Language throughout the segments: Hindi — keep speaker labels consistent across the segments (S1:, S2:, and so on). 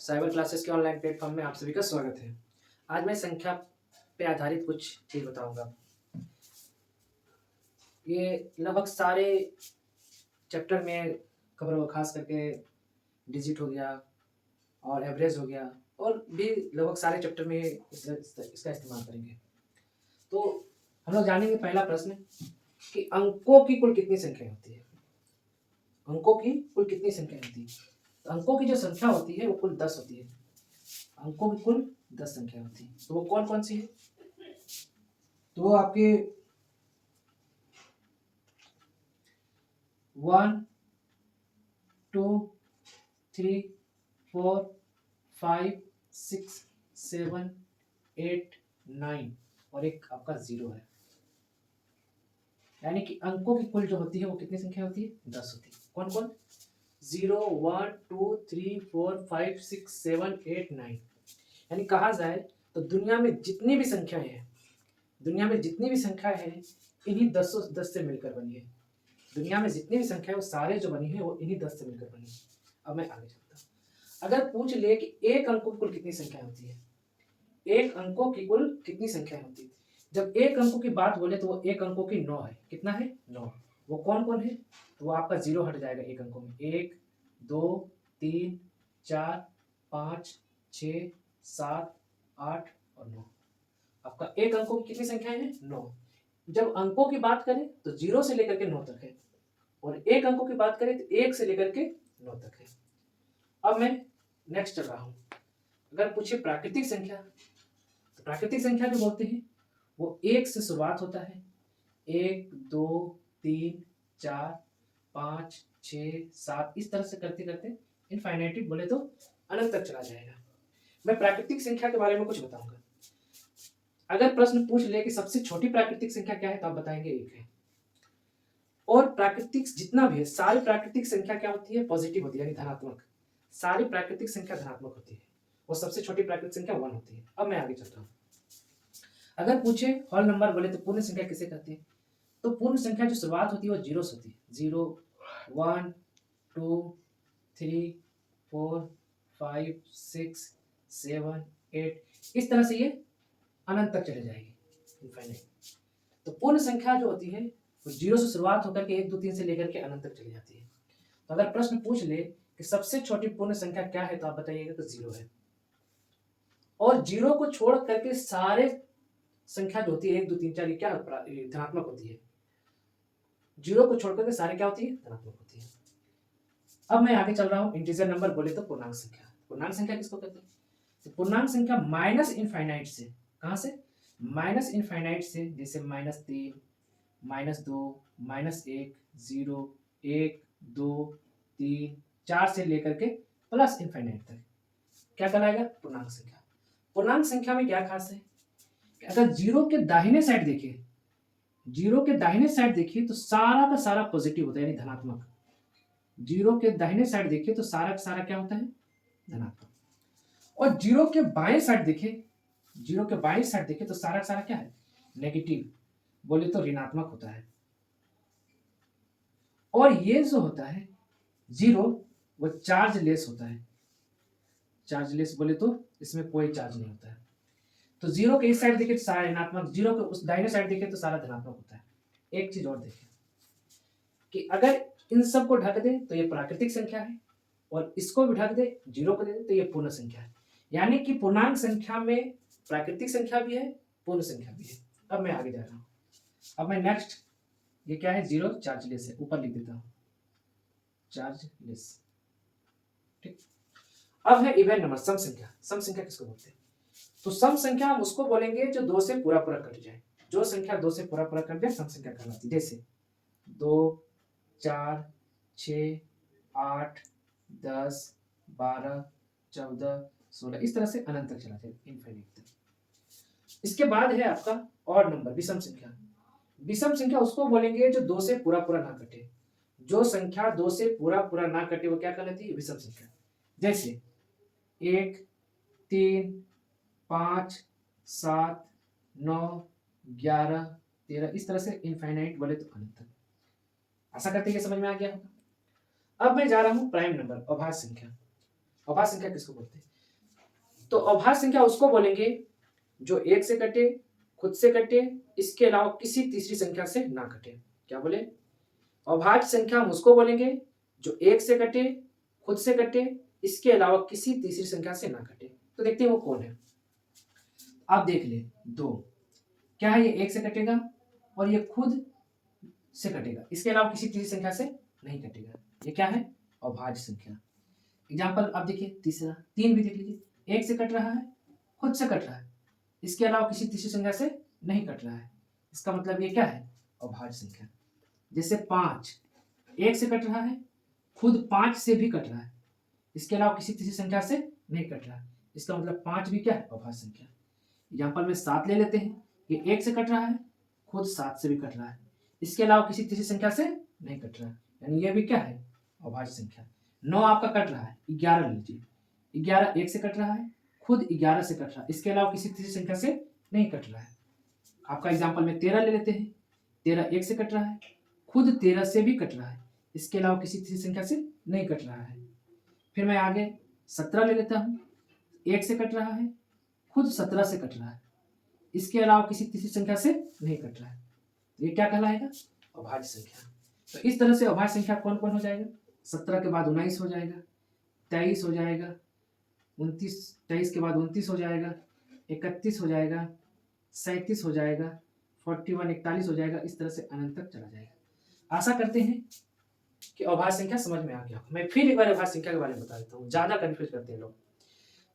S1: साइबर क्लासेस के ऑनलाइन प्लेटफॉर्म में आप सभी का स्वागत है। आज मैं संख्या पे आधारित कुछ चीज़ बताऊंगा। ये लगभग सारे चैप्टर में कवर होगा, खास करके डिजिट हो गया और एवरेज हो गया, और भी लगभग सारे चैप्टर में इसका इस्तेमाल करेंगे। तो हम लोग जानेंगे पहला प्रश्न कि अंकों की कुल कितनी संख्या होती है। अंकों की कुल कितनी संख्या होती है? तो अंकों की जो संख्या होती है वो कुल 10 होती है। अंकों की कुल 10 संख्या होती है। तो वो कौन कौन सी है? तो वो आपके 1 2 3 4 5 6 7 8 9 और एक आपका 0 है। यानी कि अंकों की कुल जो होती है वो कितनी संख्या होती है? 10 होती है। कौन कौन? 0 1 2 3 4 5 6 7 8 9। यानी कहा जाए तो दुनिया में जितनी भी संख्याएं हैं, दुनिया में जितनी भी संख्याएं हैं, इन्हीं 10 से मिलकर बनी है। दुनिया में जितनी भी संख्या है वो सारे जो बनी है वो इन्हीं 10 से मिलकर बनी है। अब मैं आगे चलता हूँ। अगर पूछ ले कि एक अंकों की कुल कितनी संख्या होती है, एक अंकों की कुल कितनी संख्या होती है, जब एक अंकों की बात बोले तो वो एक अंकों की 9 है। कितना है? 9। वो कौन कौन है? तो वो आपका 0 हट जाएगा एक अंकों में। 1 2 3 4 5 6 7 8 और 9। आपका एक अंकों की कितनी संख्या है? 9। जब अंकों की बात करें तो 0 से लेकर के 9 तक है, और एक अंकों की बात करें तो 1 से लेकर के 9 तक है। अब मैं नेक्स्ट चल रहा हूं। अगर पूछे प्राकृतिक संख्या, तो प्राकृतिक संख्या जो बोलते हैं वो 1 से शुरुआत होता है। 1 2 3 4 5 6 7 इस तरह से करते करते इनफाइनाइट बोले तो अनंत तक चला जाएगा। मैं प्राकृतिक संख्या के बारे में कुछ बताऊंगा। अगर प्रश्न पूछ ले कि सबसे छोटी प्राकृतिक संख्या क्या है, तो आप बताएंगे 1 है। और प्राकृतिक जितना भी है, सारी प्राकृतिक संख्या क्या होती है? पॉजिटिव होती है, यानी धनात्मक। सारी प्राकृतिक संख्या धनात्मक होती है, और सबसे छोटी प्राकृतिक संख्या 1 होती है। अब मैं आगे चलता हूँ। अगर पूछे होल नंबर बोले तो पूर्ण संख्या किसे कहते हैं? तो पूर्ण संख्या जो शुरुआत होती है वो 0 से होती है। 0 1 2 3 4 5 6 7 8 इस तरह से ये अनंत तक चले जाएगी, इनफाइनाइट। तो पूर्ण संख्या जो होती है वो 0 से शुरुआत होकर के 1 2 3 से लेकर के अनंत तक चली जाती है। तो अगर प्रश्न पूछ ले कि सबसे छोटी पूर्ण संख्या क्या है, तो आप बताइएगा तो 0 है। और 0 को छोड़ करके सारे संख्या जो होती है 1 2 3 4 ये क्या धनात्मक होती है। 0 को छोड़ करके सारे क्या होती है? धनात्मक होती है। अब मैं आगे चल रहा हूँ। इंटीजर नंबर बोले तो पूर्णांक संख्या। पूर्णांक संख्या किसको कहते हैं? तो पूर्णांक संख्या माइनस इनफाइनाइट से, कहां से? माइनस इनफाइनाइट से, जैसे -3 -2 -1 0 1 2 3 4 से लेकर के प्लस इनफाइनाइट तक क्या कहलाएगा? पूर्णांक संख्या। पूर्णांक संख्या में क्या खास है कि अगर 0 के दाहिने साइड देखिए, 0 के दाहिने साइड देखिए तो सारा का सारा पॉजिटिव होता है, यानी धनात्मक। 0 के दाहिने साइड देखिए तो सारा का सारा क्या होता है? धनात्मक। और 0 के बाएं साइड देखिए, 0 के बाएं साइड देखिए तो सारा का सारा क्या है? नेगेटिव, बोले तो ऋणात्मक होता है। और ये जो होता है 0 वो चार्जलेस होता है। चार्जलेस बोले तो इसमें कोई चार्ज नहीं होता है। तो 0 के इस साइड देखिए तो सारा ऋणात्मक, 0 के उस दाहिने साइड देखिए तो सारा धनात्मक होता है। एक चीज और देखिए कि अगर इन सब को ढक दे तो ये प्राकृतिक संख्या है, और इसको भी ढक दे, 0 को दे दे तो ये पूर्ण संख्या है। यानी कि पूर्णांक संख्या में प्राकृतिक संख्या भी है, पूर्ण संख्या भी है। अब मैं आगे जा रहा हूं। अब मैं नेक्स्ट, ये क्या है? 0 चार्जलेस है, ऊपर लिख देता हूं चार्जलेस। ठीक। अब है इवन नंबर, सम संख्या। सम संख्या किसको बोलते हैं? तो सम संख्या हम उसको बोलेंगे जो 2 से पूरा पूरा कट जाए। जो संख्या 2 से पूरा पूरा कट जाए सम संख्या कहलाती है। जैसे 2 4 6 8 10 12 14 16 इस तरह से अनंत तक चला जाए, इनफाइनाइट तक। इसके बाद है आपका ऑड नंबर, विषम संख्या। विषम संख्या उसको बोलेंगे जो 2 से पूरा पूरा ना कटे। जो संख्या 2 से पूरा पूरा ना कटे वो क्या कहलाती है? विषम संख्या। जैसे 1 3 5 7 9 11 13 इस तरह से इनफाइनाइट बोले तो अनंत तक। आशा करते हैं समझ में आ गया होगा। अब मैं जा रहा हूं प्राइम नंबर, अभाज्य संख्या। अभाज्य संख्या किसको बोलते हैं? तो अभाज्य संख्या उसको बोलेंगे जो एक से कटे, खुद से कटे, इसके अलावा किसी तीसरी संख्या से ना कटे। क्या बोले? अभाज्य संख्या हम उसको बोलेंगे जो एक से कटे, खुद से कटे, इसके अलावा किसी तीसरी संख्या से ना कटे। तो देखते हैं वो कौन है। आप देख ले, 2 क्या है, ये एक से कटेगा और ये खुद से कटेगा, इसके अलावा किसी तीसरी संख्या से नहीं कटेगा। ये क्या है? अभाज्य संख्या। एग्जाम्पल आप देखिए, तीसरा 3 भी देख लीजिए, एक से कट रहा है, खुद से कट रहा है, इसके अलावा किसी तीसरी संख्या से नहीं कट रहा है। इसका मतलब ये क्या है? अभाज्य संख्या। जैसे 5 एक से कट रहा है, खुद 5 से भी कट रहा है, इसके अलावा किसी तीसरी संख्या से नहीं कट रहा है। इसका मतलब 5 भी क्या है? अभाज्य संख्या। एग्जाम्पल में 7 ले लेते हैं, ये एक से कट रहा है, खुद 7 से भी कट रहा है, इसके अलावा किसी तीसरी संख्या से नहीं कट रहा है, यानी ये भी क्या है? अभाज्य संख्या। 9 आपका कट रहा है, 11 लीजिए, 11 एक से कट रहा है, खुद 11 से कट रहा है, इसके अलावा किसी तीसरी संख्या से नहीं कट रहा है। आपका एग्जाम्पल में 13 ले लेते हैं, 13 एक से कट रहा है, खुद 13 से भी कट रहा है, इसके अलावा किसी तीसरी संख्या से नहीं कट रहा है। फिर मैं आगे 17 ले लेता हूँ, एक से कट रहा है, खुद 17 से कट रहा है, इसके अलावा किसी तीसरी संख्या से नहीं कट रहा है। ये क्या कहलाएगा? अभाज्य संख्या। तो इस तरह से अभाज्य संख्या कौन कौन हो जाएगा? 17 के बाद 19 हो जाएगा, 23 हो जाएगा, 23 के बाद 29 हो जाएगा, 31 हो जाएगा, 37 हो जाएगा, 41 41 हो जाएगा, इस तरह से अनंत तक चला जाएगा। आशा करते हैं कि अभाज्य संख्या समझ में आ गया। मैं फिर एक बार अभाज्य संख्या के बारे में बता देता हूँ, ज्यादा कंफ्यूज करते हैं लोग।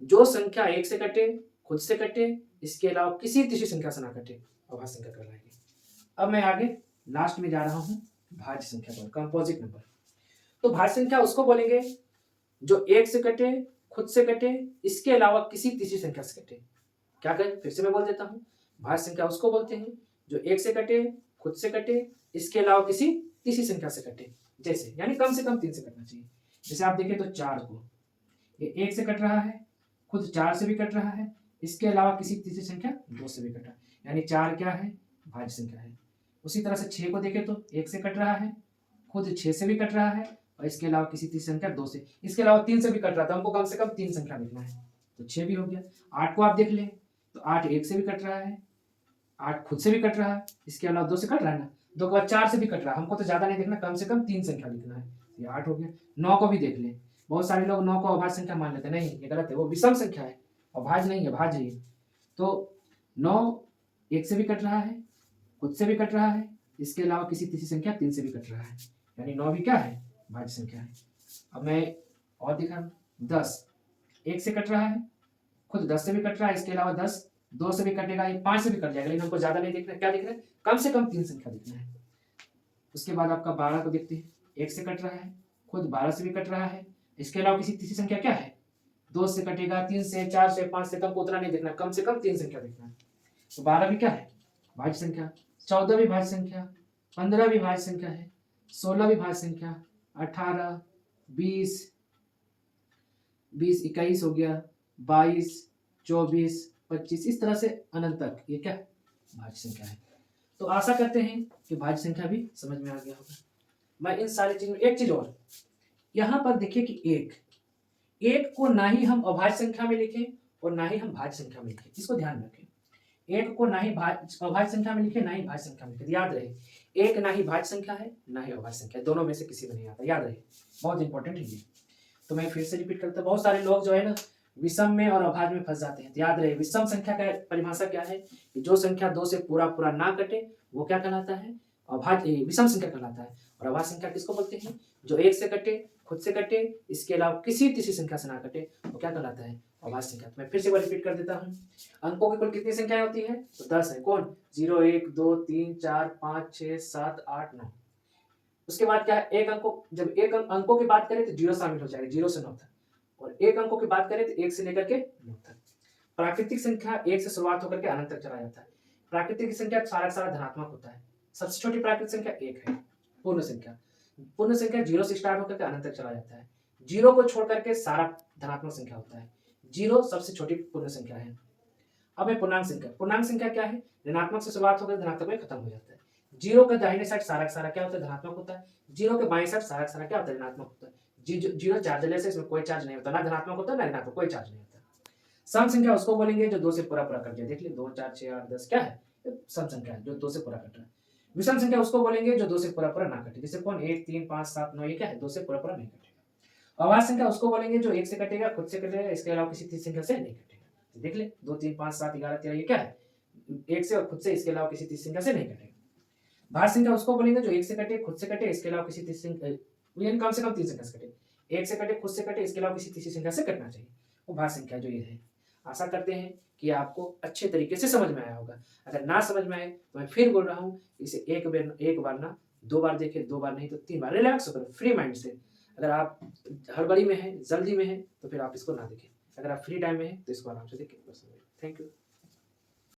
S1: जो संख्या एक से कटे, खुद से कटे, इसके अलावा किसी तीसरी संख्या से ना कटे, अभाज्य संख्या कहलाएगी। अब मैं आगे लास्ट में जा रहा हूँ भाज्य संख्या पर, कंपोजिट नंबर। तो भाज्य संख्या उसको बोलेंगे जो एक से कटे, खुद से कटे, इसके अलावा किसी तीसरी संख्या से कटे। क्या करें? फिर से मैं बोल देता हूँ, भाज्य संख्या उसको बोलते हैं जो एक से कटे, खुद से कटे, इसके अलावा किसी तीसरी संख्या से कटे। जैसे यानी कम से कम 3 से कटना चाहिए। जैसे आप देखें तो 4 को, ये एक से कट रहा है, खुद 4 से भी कट रहा है, इसके अलावा किसी तीसरी संख्या 2 से भी कट रहा है, यानी 4 क्या है? भाज्य संख्या है। उसी तरह से 6 को देखें तो एक से कट रहा है, खुद 6 से भी कट रहा है, और इसके अलावा किसी तीसरी संख्या 2 से, इसके अलावा 3 से भी कट रहा था, हमको कम से कम 3 संख्या लिखना है, तो 6 भी हो गया। 8 को आप देख लें तो 8 एक से भी कट रहा है, 8 खुद से भी कट रहा है, इसके अलावा 2 से कट रहा है ना, 2 के बाद 4 से भी कट रहा है, हमको तो ज्यादा नहीं देखना, कम से कम 3 संख्या लिखना है, ये 8 हो गया। 9 को भी देख लें, बहुत सारे लोग 9 को अभाज्य संख्या मान लेते हैं, नहीं ये गलत है, वो विषम संख्या है, अभाज्य नहीं है, भाज्य है। तो 9 एक से भी कट रहा है, खुद से भी कट रहा है, इसके अलावा किसी तीसरी संख्या 3 से भी कट रहा है, यानी 9 भी क्या है? भाज्य संख्या है। अब मैं और दिखा, 10 एक से कट रहा है, खुद 10 से भी कट रहा है, इसके अलावा 10 2 से भी कटेगा, ये 5 से भी कट जाएगा, लेकिन हमको ज्यादा नहीं देखना, क्या देखना है? कम से कम 3 संख्या देखना है। उसके बाद आपका 12 को देखते हैं, एक से कट रहा है, खुद 12 से भी कट रहा है, इसके अलावा किसी तीसरी संख्या क्या है? 2 से कटेगा, 3 से, 4 से, 5 से, कम को उतना नहीं देखना, कम से कम 3 संख्या देखना है। तो 12 भी क्या है? भाज्य संख्या। 14 भी भाज्य संख्या, 15 भी भाज्य संख्या है, 16 भी भाज्य संख्या, 18, 20, 21 हो गया, 22, 24, 25, इस तरह से अनंत तक, ये क्या भाज्य संख्या है। तो आशा करते हैं कि भाज्य संख्या भी समझ में आ गया होगा। मैं इन सारी चीजों में एक चीज और, यहाँ पर देखिए कि एक को ना ही हम अभाज्य संख्या में लिखें और ना ही हम भाज्य संख्या में लिखें, इसको ध्यान रखें। एक को ना ही अभाज्य संख्या में लिखे, ना ही भाज्य संख्या में लिखे, याद रहे, एक ना ही भाज्य संख्या है, ना ही अभाज्य संख्या है, दोनों में से किसी में नहीं आता, याद रहे, बहुत इंपॉर्टेंट है ये। तो मैं फिर से रिपीट करता हूँ, बहुत सारे लोग जो है ना विषम में और अभाज्य में फंस जाते हैं। तो याद रहे, विषम संख्या का परिभाषा क्या है कि जो संख्या 2 से पूरा पूरा ना कटे वो क्या कहलाता है? अभाज्य, विषम संख्या कहलाता है। और अभाज्य संख्या किसको बोलते हैं? जो एक से कटे, खुद से कटे, इसके अलावा किसी तीसरी संख्या से ना कटे, वो क्या कहलाता है? अभाज्य संख्या। मैं फिर से रिपीट कर देता हूँ, अंकों की कुल कितनी संख्याएं होती है? तो 10 है। कौन? 0, 1, 2, 3, 4, 5, 6, 7, 8, 9। उसके बाद क्या है? एक अंकों, जब एक अंकों की बात करें तो 0 शामिल हो जाएगा, 0 से 9 तक, और एक अंकों की बात करें तो 1 से लेकर के 9 तक। प्राकृतिक संख्या 1 से शुरुआत होकर के अनंत तक चला जाता है। प्राकृतिक संख्या सारा सारा धनात्मक होता है। सबसे छोटी प्राकृतिक संख्या 1 है, पूर्ण संख्या। पूर्ण संख्या 0 से स्टार्ट होकर के अनंत तक चला जाता है। 0 को छोड़ करके सारा धनात्मक संख्या होता है। 0 सबसे छोटी पूर्ण संख्या है। अब है पूर्णांक संख्या। पूर्णांक संख्या क्या है? ऋणात्मक से शुरुआत होकर धनात्मक में खत्म हो जाता है। 0 के दाहिने साइड सारा सारा क्या होता है? धनात्मक होता है। 0 के बाएं साइड सारा सारा क्या होता है? ऋणात्मक होता है। 0 चार्जलेस है, इसमें कोई चार्ज नहीं होता, ना धनात्मक होता है ना ऋणात्मक, कोई चार्ज नहीं होता। सम संख्या उसको बोलेंगे जो 2 से पूरा पूरा कट जाए। देख लिए 2 4 6 8 10 क्या है, ये सम संख्या है जो 2 से पूरा कट रहा है। विषम संख्या उसको बोलेंगे जो 2 से पूरा पूरा ना कटे। जैसे कौन 1 3 5 7 9 ये क्या है 2 से पूरा पूरा नहीं कटेगा। अभाज्य संख्या उसको बोलेंगे जो 1 से कटेगा, खुद से कटेगा, इसके अलावा किसी तीसरी संख्या से नहीं कटेगा। तो देख ले 2 3 5 7 11 13 ये क्या है 1 से और खुद से, इसके अलावा किसी तीसरी संख्या से नहीं कटेगा। भाज्य संख्या उसको बोलेंगे जो 1 से कटे, खुद से कटे, इसके अलावा किसी तीसरी यानी कम से कम 3 संख्या से कटे। 1 से कटे, खुद से कटे, इसके अलावा किसी तीसरी संख्या से कटना चाहिए, वो भाज्य संख्या जो ये है। आशा करते हैं कि आपको अच्छे तरीके से समझ में आया होगा। अगर ना समझ में आए तो मैं फिर बोल रहा हूँ, इसे एक बार ना 2 बार देखें, 2 बार नहीं तो 3 बार रिलैक्स होकर फ्री माइंड से। अगर आप हड़बड़ी में हैं, जल्दी में हैं तो फिर आप इसको ना देखें। अगर आप फ्री टाइम में हैं तो इसको आराम से देखें। Thank you.